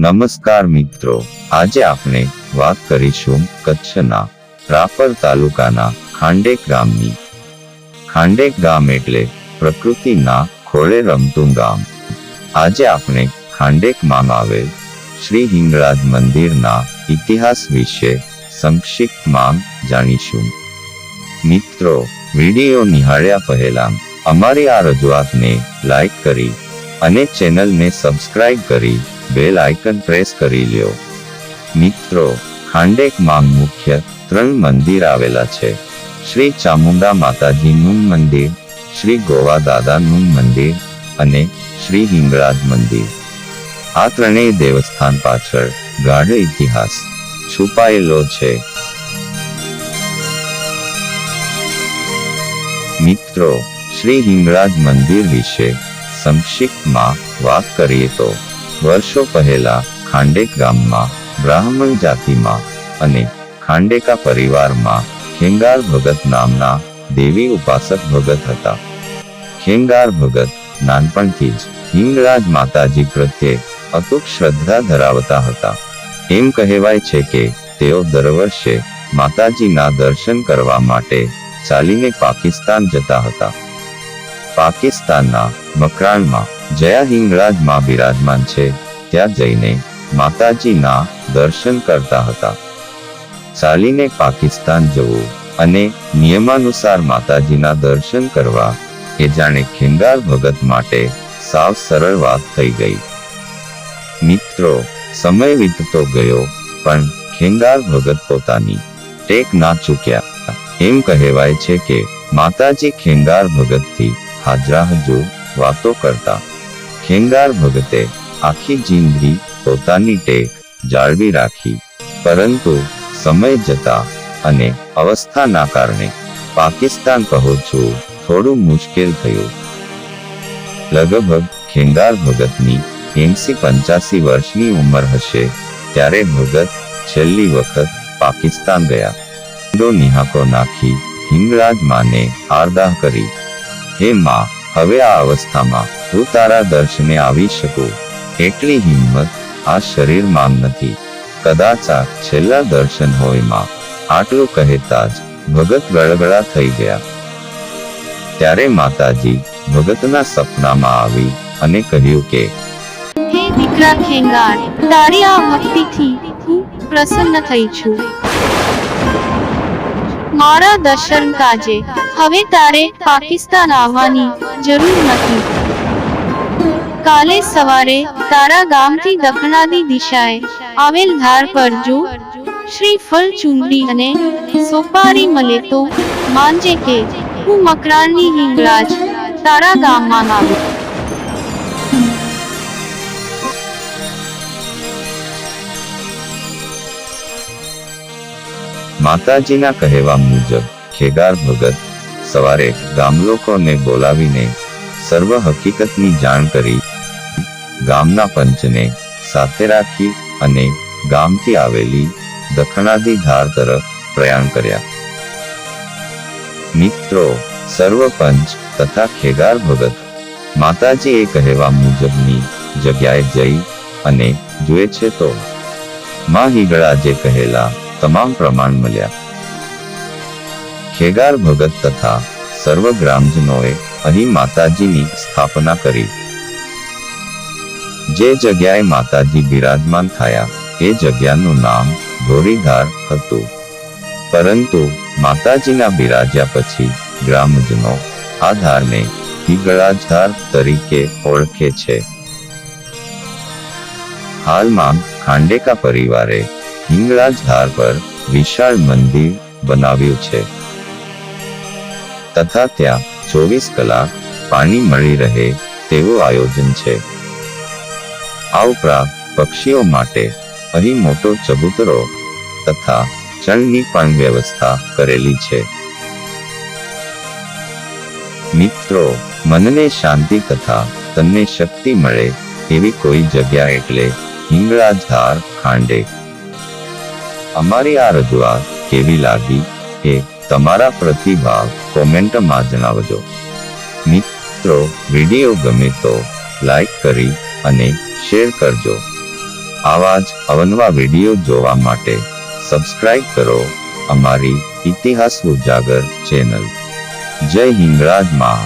નમસ્કાર મિત્રો, આજે આપણે વાત કરીશું કચ્છના રાપર તાલુકાના ખાંડેક ગામની. ખાંડેક ગામ એટલે પ્રકૃતિના ખોળે રમતું ગામ. આજે આપણે ખાંડેકમાં આવેલ શ્રી હિંગળાજ મંદિરના ઇતિહાસ વિશે સંક્ષિપ્તમાં જાણીશું. મિત્રો, વિડીયો નિહાળ્યા પહેલા અમારી આ રજૂઆતને લાઈક કરી અને ચેનલને સબસ્ક્રાઇબ કરી બેલ આઇકન પ્રેસ કરી લ્યો. મિત્રો, ખાંડેકમાં મુખ્ય 3 મંદિર આવેલા છે. શ્રી ચામુંડા માતાજીનું મંદિર, શ્રી ગોવા દાદાનું મંદિર અને શ્રી હિંગળાજ મંદિર. આ ત્રણેય દેવસ્થાન પાછળ ગાઢ ઇતિહાસ છુપાયેલો છે. મિત્રો, શ્રી હિંગળાજ મંદિર વિશે સંક્ષિપ્તમાં વાત કરીએ તો વર્ષો પહેલા ખાંડેક ગામમાં બ્રાહ્મણ જાતિમાં અને ખાંડેકા પરિવારમાં ખેંગાર ભગત નામના દેવી ઉપાસક ભગત હતા. ખેંગાર ભગત નાનપણથી જ હિંગળાજ માતાજી પ્રત્યે અતૂટ શ્રદ્ધા ધરાવતા હતા. એમ કહેવાય છે કે તેઓ દર વર્ષે માતાજીના દર્શન કરવા માટે ચાલીને પાકિસ્તાન જતા હતા. પાકિસ્તાનના મકરાણમાં જયા હિંગળાજ માં બિરાજમાન છે ત્યાં જઈને માતાજીના દર્શન કરતા હતા. ચાલીને પાકિસ્તાન જવું અને નિયમાનુસાર માતાજીના દર્શન કરવા એ જાણે ખેંગાર ભગત માટે સાવ સરળ વાત થઈ ગઈ. મિત્રો, સમય વીતતો ગયો પણ ખેંગાર ભગત પોતાની ટેક ના ચૂક્યા. એમ કહેવાય છે કે માતાજી ખેંગાર ભગતથી હાજરાહજુ વાતો કરતા. ખેંગાર ભગતે આખી જિંદગી પોતાની ટેક જાળવી રાખી, પરંતુ સમય જતા અને અવસ્થાના કારણે પાકિસ્તાન પહોંચવું થોડું મુશ્કેલ થયું. લગભગ ખેંગાર ભગતની 80-85 વર્ષની ઉંમર હશે ત્યારે ભગત છેલ્લી વખત પાકિસ્તાન ગયા. નિહાકો નાખી હિંગળાજ માને આરદાહ કરી, હે માં, હવે આ અવસ્થામાં હું તારા દર્શને આવી શકું એટલી હિંમત આ શરીરમાં નથી. કદાચ આ છેલ્લા દર્શન હોય માં. આટલું કહેતા જ ભગત ગળગળા થઈ ગયા. ત્યારે માતાજી ભગતના સપનામાં આવી અને કહ્યું કે, હે દીકરા ખેંગાર, તારી આ ભક્તિથી હું પ્રસન્ન થઈ છું. મારા દર્શન કાજે હવે તારે પાકિસ્તાન આવવાની જરૂર નથી. કાલે સવારે તારા ગામથી દક્ષિણાદી દિશાએ આવેલ ધાર પર જો શ્રીફળ, ચુંદડી અને સોપારી મળે તો માનજે કે હું મકરાણની હિંગળાજ તારા ગામમાં આવું. માતાજીના કહેવા મુજબ ખેગાર ભગત સવારે ગામલોકોને બોલાવીને સર્વ હકીકતની જાણ કરી. ગામના પંચને સાથે રાખી અને ગામથી આવેલી દક્ષિણાદી ધાર તરફ પ્રયાણ કર્યા. મિત્રો, સર્વ પંચ તથા ખેગાર ભગત માતાજી એ કહેવા મુજબની જગ્યાએ જઈ અને જુએ છે તો માં હિંગળાજે કહેલા તમામ પ્રમાણ મળ્યા. ખેગાર ભગત તથા સર્વ ગ્રામજનોએ અહીં માતાજીની સ્થાપના કરી. જે જગ્યાએ માતાજી બિરાજમાન થયા એ જગ્યાનું નામ ધોરીધાર હતું. પરંતુ માતાજીના બિરાજ્યા પછી ગ્રામજનો આ ધારને હિંગળાજ ધાર તરીકે ઓળખે છે. હાલમાં ખાંડેકા પરિવારે હિંગળાજ ધાર પર વિશાળ મંદિર બનાવ્યું છે તથા ત્યાં 24 કલાક પાણી મળી રહે તેવું આયોજન છે. આ ઉપરાંત પક્ષીઓ માટે અહીં મોટો ચબૂતરો તથા ચણની પણ વ્યવસ્થા કરેલી છે. મિત્રો, મનને શાંતિ તથા તનને શક્તિ મળે એવી કોઈ જગ્યા એટલે હિંગળાજ ધાર ખાંડેક. અમારી આ રજૂઆત કેવી લાગી એ તમારા પ્રતિભાવ કોમેન્ટમાં જણાવજો. મિત્રો, વિડીયો ગમે તો લાઈક કરી અને શેર કરજો. આવા જ અવનવા વિડીયો જોવા માટે સબસ્ક્રાઇબ કરો અમારી ઇતિહાસ ઉજાગર ચેનલ. જય હિંગળાજ મા.